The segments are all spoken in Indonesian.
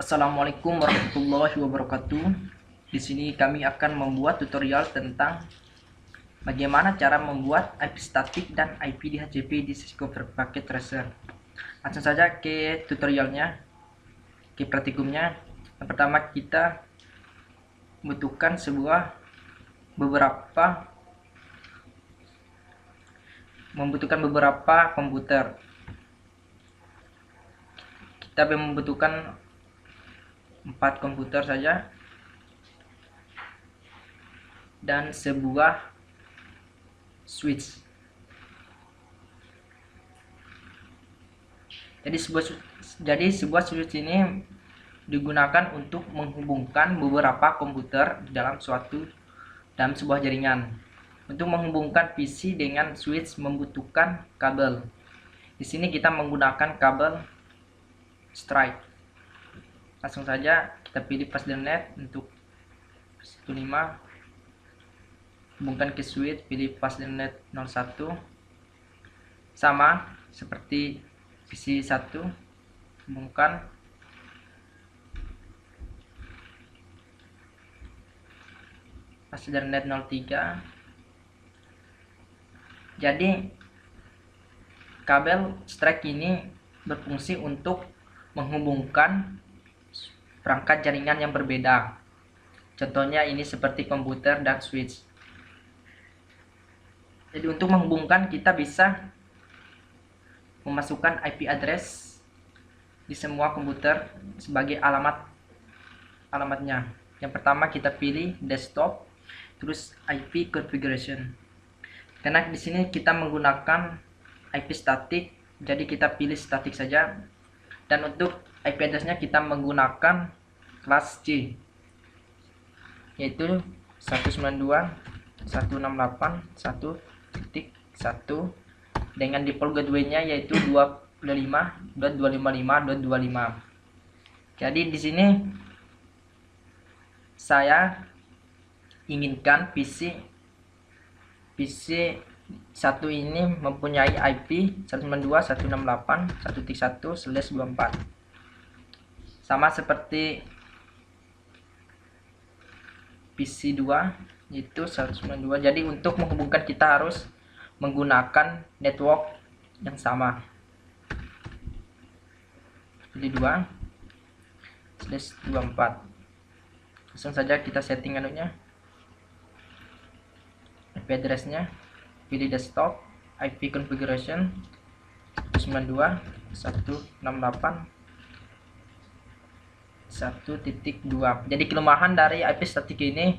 Assalamualaikum warahmatullahi wabarakatuh. Di sini kami akan membuat tutorial tentang bagaimana cara membuat IP statik dan IP DHCP di Cisco Packet Tracer. Langsung saja ke tutorialnya, ke praktikumnya. Yang pertama kita membutuhkan beberapa komputer. Kita membutuhkan 4 komputer saja dan sebuah switch. Jadi sebuah switch ini digunakan untuk menghubungkan beberapa komputer dalam sebuah jaringan. Untuk menghubungkan PC dengan switch membutuhkan kabel. Di sini kita menggunakan kabel strike. Langsung saja kita pilih FastDNet untuk 15, hubungkan ke switch, pilih FastDNet 01, sama seperti PC 1, hubungkan FastDNet 03. Jadi kabel strike ini berfungsi untuk menghubungkan perangkat jaringan yang berbeda. Contohnya ini seperti komputer dan switch. Jadi untuk menghubungkan kita bisa memasukkan IP address di semua komputer sebagai alamatnya. Yang pertama kita pilih desktop, terus IP configuration. Karena di sini kita menggunakan IP statik, jadi kita pilih statik saja. Dan untuk IP address-nya kita menggunakan kelas C, yaitu 192.168.1.1 dengan default gateway-nya yaitu 25.255.25. Jadi di sini saya inginkan PC 1 ini mempunyai IP 192.168.1.1/24, sama seperti PC 2 yaitu 192. Jadi untuk menghubungkan kita harus menggunakan network yang sama. Pilih 2/24. Langsung saja kita setting anunya, IP address-nya, pilih desktop, IP configuration 192.168.1.2. Jadi kelemahan dari IP statik ini,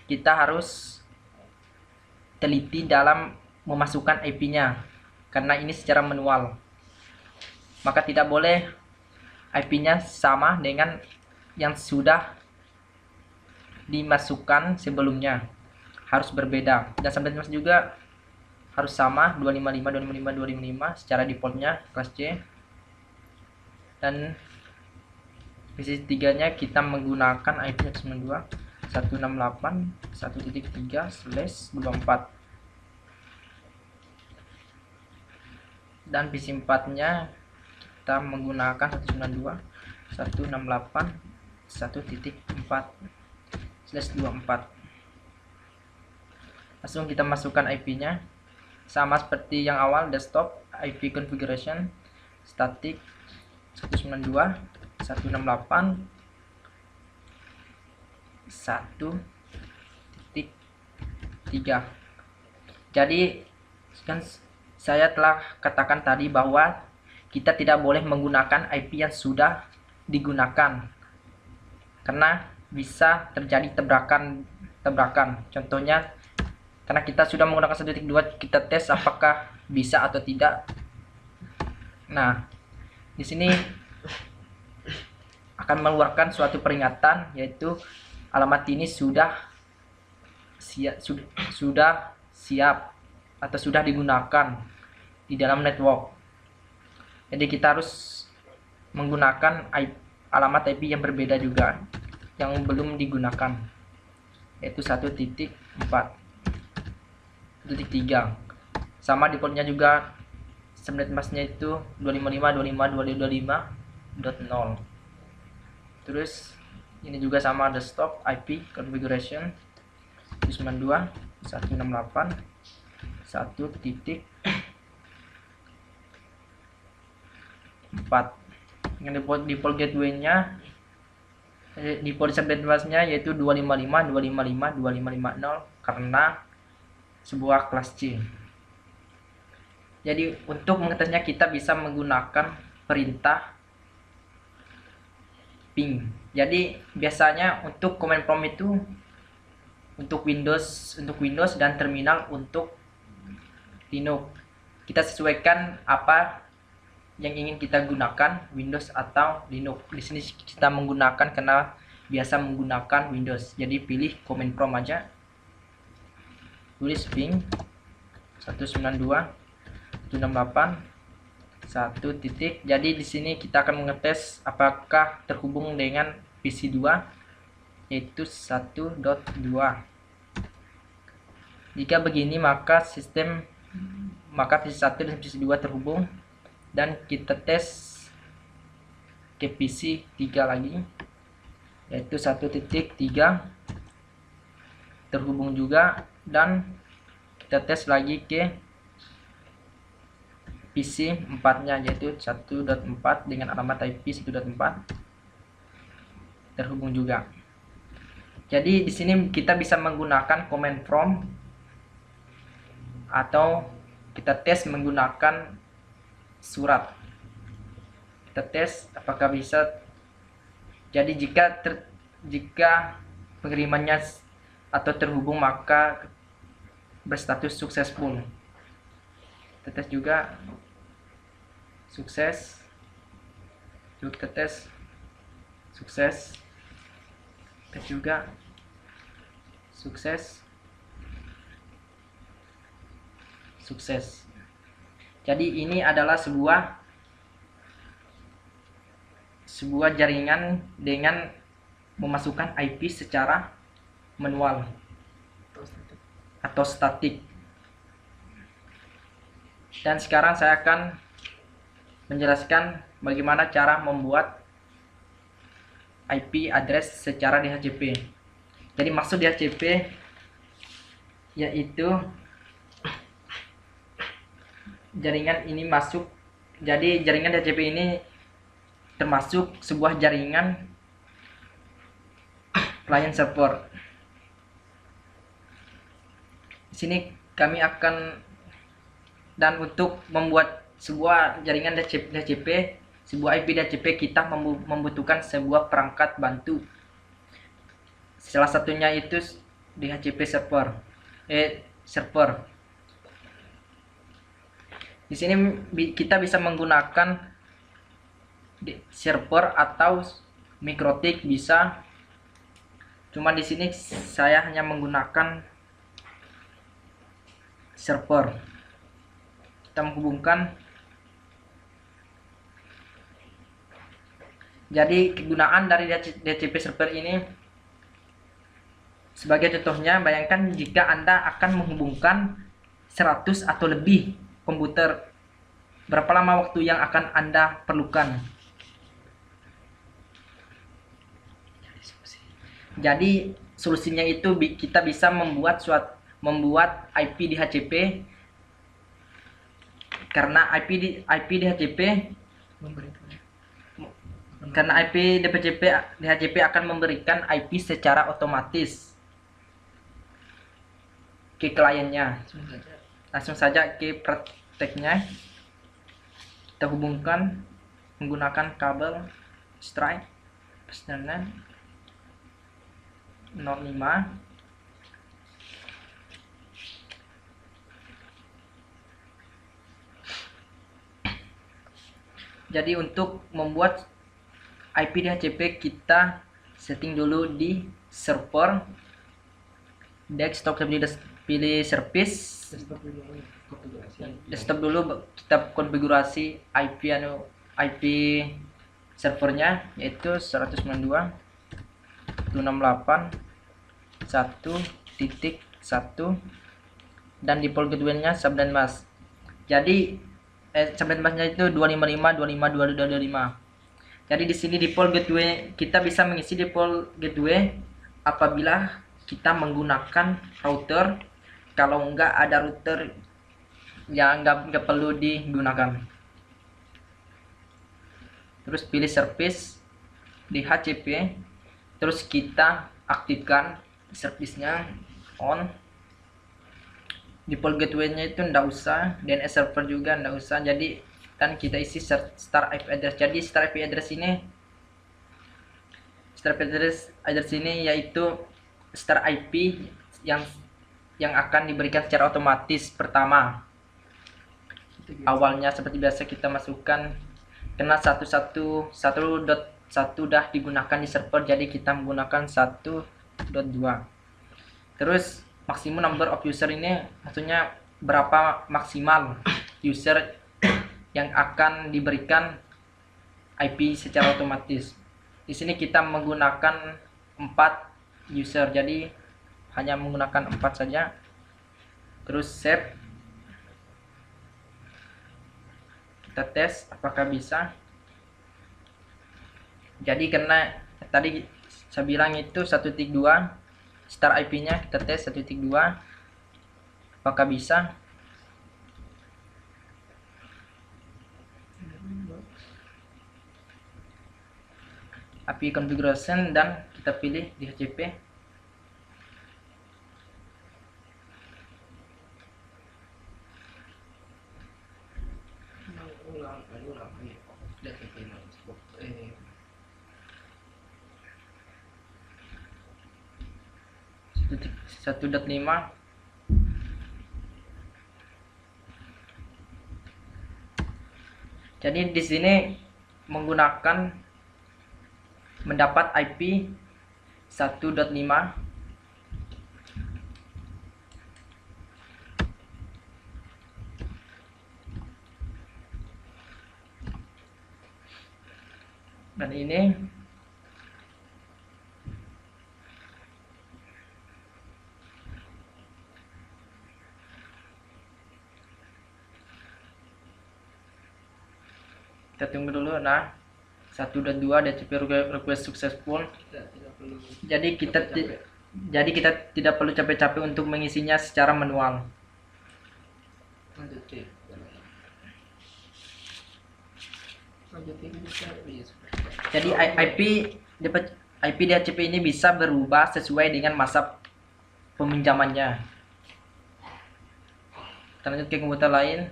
kita harus teliti dalam memasukkan IP-nya karena ini secara manual. Maka tidak boleh IP-nya sama dengan yang sudah dimasukkan sebelumnya, harus berbeda. Dan subnet juga harus sama 255.255.255 secara defaultnya kelas C. Dan PC 3 nya kita menggunakan IP 192.168.1.3/24. Dan PC 4 nya kita menggunakan 192.168.1.4/24. Langsung kita masukkan IP-nya sama seperti yang awal, desktop, IP configuration, static 192.168.1.3. Jadi kan saya telah katakan tadi bahwa kita tidak boleh menggunakan IP yang sudah digunakan karena bisa terjadi tabrakan. Contohnya, karena kita sudah menggunakan 1.2, kita tes apakah bisa atau tidak. Nah, di sini akan mengeluarkan suatu peringatan, yaitu alamat ini sudah siap atau sudah digunakan di dalam network. Jadi kita harus menggunakan alamat IP yang berbeda juga yang belum digunakan, yaitu 1.4. 1.3. Sama defaultnya juga subnet masknya itu 255.255.255.0. Terus ini juga sama, desktop IP configuration 92 168 1.4. Yang default gateway-nya default subnet busnya yaitu 255.255.2550 karena sebuah kelas C. Jadi untuk mengetesnya kita bisa menggunakan perintah ping. Jadi biasanya untuk command prompt itu untuk Windows dan terminal untuk Linux. Kita sesuaikan apa yang ingin kita gunakan, Windows atau Linux. Di sini kita menggunakan karena biasa menggunakan Windows. Jadi pilih command prompt aja. Tulis ping 192.168 titik. Jadi di sini kita akan mengetes apakah terhubung dengan PC 2 yaitu 1.2. Jika begini maka PC 1 dan PC 2 terhubung, dan kita tes ke PC 3 lagi yaitu 1.3 terhubung juga, dan kita tes lagi ke PC 4 nya yaitu 1.4 dengan alamat IP 1.4 terhubung juga. Jadi di sini kita bisa menggunakan command prompt atau kita tes menggunakan surat. Kita tes apakah bisa. Jadi jika pengirimannya atau terhubung maka berstatus successful. Kita tes juga sukses. Yuk kita tes sukses. Tes juga sukses. Sukses. Jadi ini adalah sebuah jaringan dengan memasukkan IP secara manual atau statik. Dan sekarang saya akan menjelaskan bagaimana cara membuat IP address secara DHCP. Jadi maksud DHCP yaitu jaringan ini masuk. Jadi jaringan DHCP ini termasuk sebuah jaringan client server. Di sini kami akan, dan untuk membuat sebuah jaringan DHCP, sebuah IP DHCP, kita membutuhkan sebuah perangkat bantu. Salah satunya itu DHCP server. Di sini kita bisa menggunakan server atau MikroTik bisa. Cuma di sini saya hanya menggunakan server. Kita menghubungkan. Jadi kegunaan dari DHCP server ini, sebagai contohnya, bayangkan jika Anda akan menghubungkan 100 atau lebih komputer, berapa lama waktu yang akan Anda perlukan? Jadi solusinya itu kita bisa membuat IP DHCP, karena IP DHCP DHCP akan memberikan IP secara otomatis ke kliennya. Langsung saja ke prakteknya. Kita hubungkan menggunakan kabel strike persnenan 05. Jadi untuk membuat IP DHCP kita setting dulu di server desktop, pilih service desktop dulu, kita konfigurasi IP servernya yaitu 192.168.1.1 dan default gateway-nya subnet mask. Jadi subnet mask-nya itu 255.255.225. Jadi di sini default gateway kita bisa mengisi default gateway apabila kita menggunakan router. Kalau enggak ada router yang nggak perlu digunakan. Terus pilih service di HCP, terus kita aktifkan service-nya on. Default gateway-nya itu enggak usah, DNS server juga enggak usah. Jadi dan kita isi start IP address. Jadi start IP address ini yaitu start IP yang akan diberikan secara otomatis pertama. Awalnya seperti biasa kita masukkan, karena 1.1.1 dah digunakan di server, jadi kita menggunakan 1.2. Terus maksimum number of user ini maksudnya berapa maksimal user yang akan diberikan IP secara otomatis. Di sini kita menggunakan 4 user, jadi hanya menggunakan 4 saja. Terus save, kita tes apakah bisa. Jadi karena tadi saya bilang itu 1.2 start IP nya, kita tes 1.2 apakah bisa. API configuration dan kita pilih di HCP. Satu dot lima. Jadi di sini menggunakan mendapat IP 1.5 dan ini kita tunggu dulu. Nah, 1.2 DHCP request successful. Jadi kita tidak perlu capek-capek untuk mengisinya secara manual. Jadi IP DHCP ini bisa berubah sesuai dengan masa peminjamannya. Kita lanjut ke komputer lain.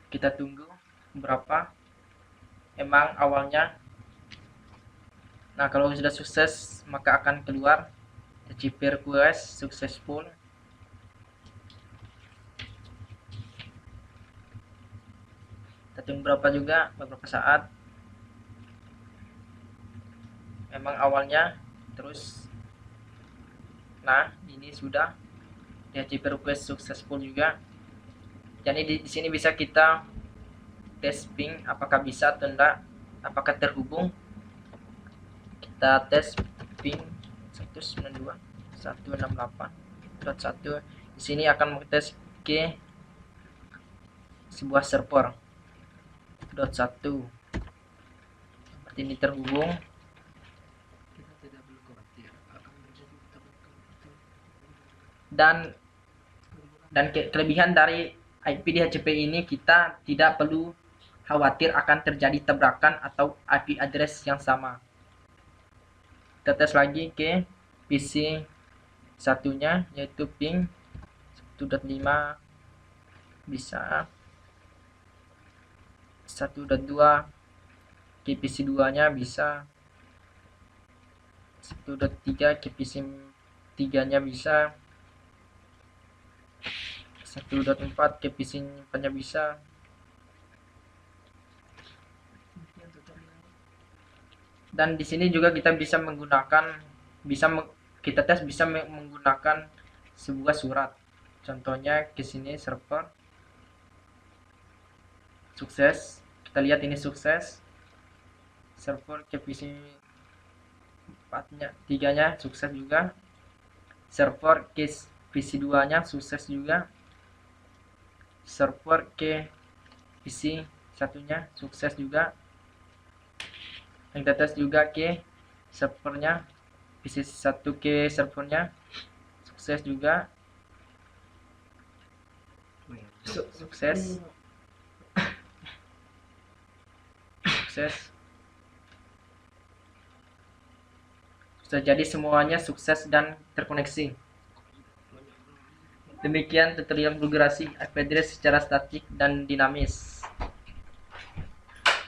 Kita tunggu berapa emang awalnya. Nah, kalau sudah sukses maka akan keluar DHCP request successful. Kita tunggu beberapa saat. Memang awalnya terus. Nah, ini sudah DHCP request successful juga. Jadi di sini bisa kita tes ping apakah bisa atau enggak, apakah terhubung. Kita tes ping 192.168.1. Di sini akan mengetes ke sebuah server .1. Seperti ini terhubung. Dan kelebihan dari IP DHCP ini, kita tidak perlu khawatir akan terjadi tabrakan atau IP address yang sama. Kita tes lagi ke PC satunya, yaitu ping 1.5 bisa, 1.2 ke PC 2 nya bisa, 1.3 ke PC 3 nya bisa, 1.4 ke PC 4 nya bisa. Dan di sini juga kita bisa menggunakan, kita tes bisa menggunakan sebuah surat. Contohnya ke sini server sukses. Kita lihat ini sukses. Server ke PC 4 nya 3 nya sukses juga. Server ke PC 2 nya sukses juga, server ke PC satunya sukses juga, yang tetes juga ke servernya, PC 1 ke servernya sukses juga, sukses sukses. Sudah jadi semuanya sukses dan terkoneksi. Demikian tutorial konfigurasi IP address secara statik dan dinamis.